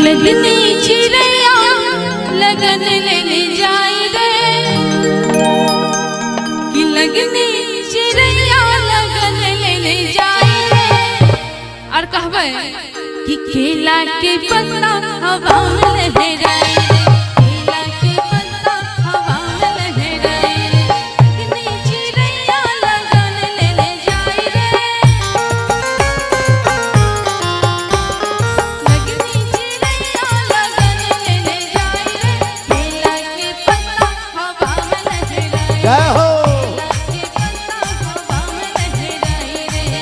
लगनी चिड़ैया लगन ले जाई रे, कि लगनी चिड़ैया लगन ले जाई रे। और कहबे कि केला के पत्ता हवा में लहराए, केला के पत्ता हवा में लहराए, लगनी चिड़ैया लगन ले जाई रे, लगनी चिड़ैया लगन ले जाई रे, केला के पत्ता हवा में लहराए, जय हो। केला के पत्ता हवा में लहराए रे।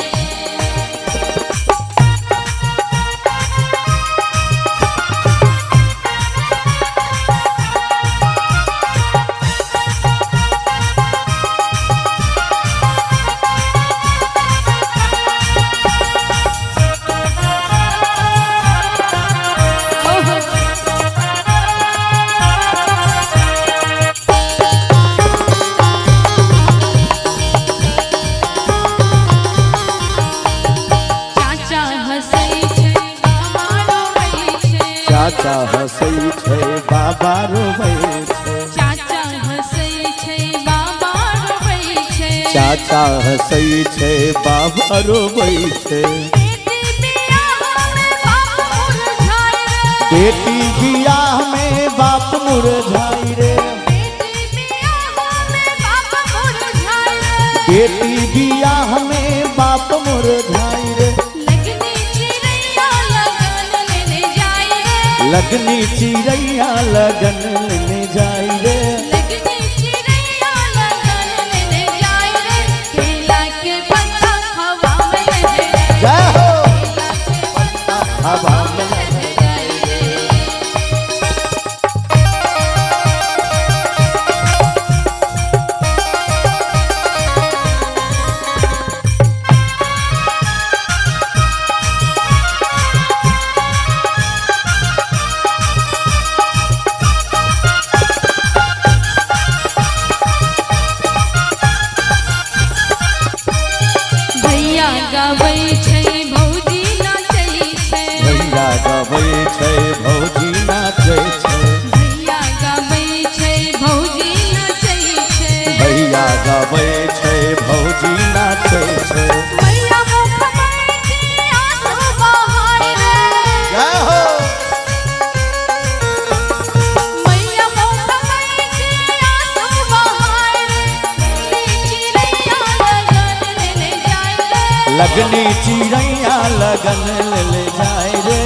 चाचा हंसै छै बाबा रोबै छै, चाचा हंसै छै बाबा रोबै छै, चाचा हंसै छै बाबा रोबै छै, बेटी बियाह में बाप मुरझाई रे, बेटी बियाह में बाप मुरझाई रे, बेटी बियाह में बाप मुरझाई रे, बेटी बियाह में बाप मुरझाई रे, लगनी चिड़ैया लगन ले जाई रे, लगनी चिड़ैया लगन ले जाई रे, लगनी चिड़ैया लगन ले जाई रे, केला के पत्ता हवा में लहराए, जय हो। केला के पत्ता हवा में लहराए रे। भैया गाबै छै भौजी नाचै छै, भैया गबै छै भौजी नाचै छै, भैया गाबै छै भौजी नाचै छै, भैया गबै छै भौजी नाचै छै, मैया मुख बैठी आंसू बहाए रे, जय हो। मैया मुख बैठी आंसू बहाए रे, लगनी चिड़ैया लगन ले जाए रे, लगनी चिड़ैया लगन ले जाए रे,